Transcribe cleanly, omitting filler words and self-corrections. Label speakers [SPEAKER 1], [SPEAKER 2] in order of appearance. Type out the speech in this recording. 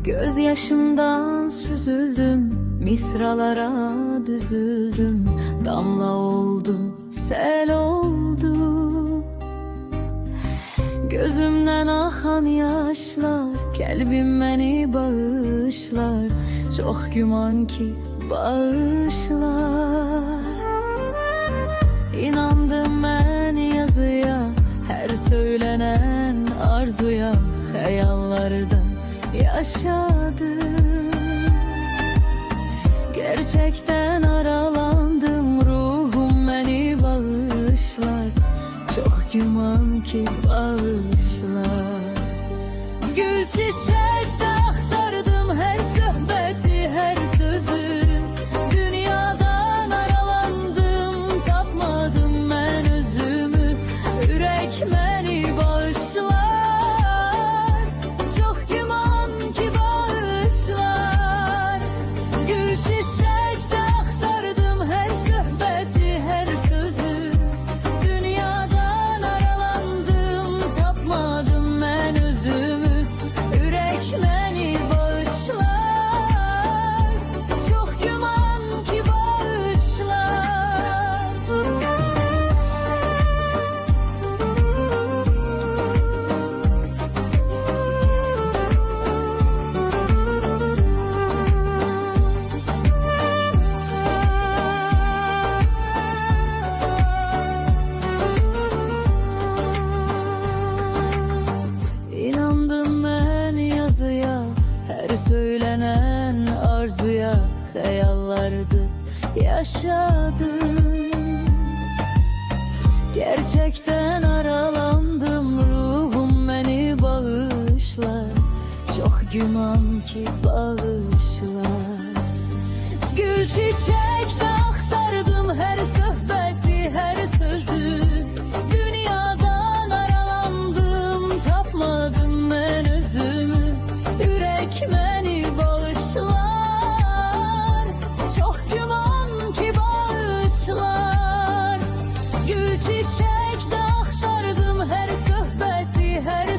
[SPEAKER 1] Göz yaşımdan süzüldüm, misralara düzüldüm. Damla oldu, sel oldu. Gözümden akan yaşlar, kalbim beni bağışlar. Çok güman ki bağışlar. İnandım ben yazıya, her söylenen arzuya, hayallarda yaşadım. Gerçekten aralandım, ruhum beni bağışlar. Çok güman ki bağışlar. Gül çiçekte aktardım her sohbeti, her sözü. Dünyadan aralandım, tapmadım ben özümü. Yürek beni bağışlar. Çok güman ki bağışlar. Gül çiçekte aktardım her sohbeti, her sözü. Dünyadan aralandım, tapmadım ben özümü. Yürek beni bağışlar. Çok güman ki bağışlar. İnandım ben yazıya, her söylenen arzuya, hayallardı yaşadım. Gerçekten aralandım, ruhum beni bağışlar. Çok güman ki bağışlar. Gül çiçekte aktardım her sohbeti, her sözü. Dünyadan aralandım, tapmadım ben özümü. Yürek beni bağışlar. Çok güman ki bağışlar. Gül çiçekte aktardım her sohbeti, her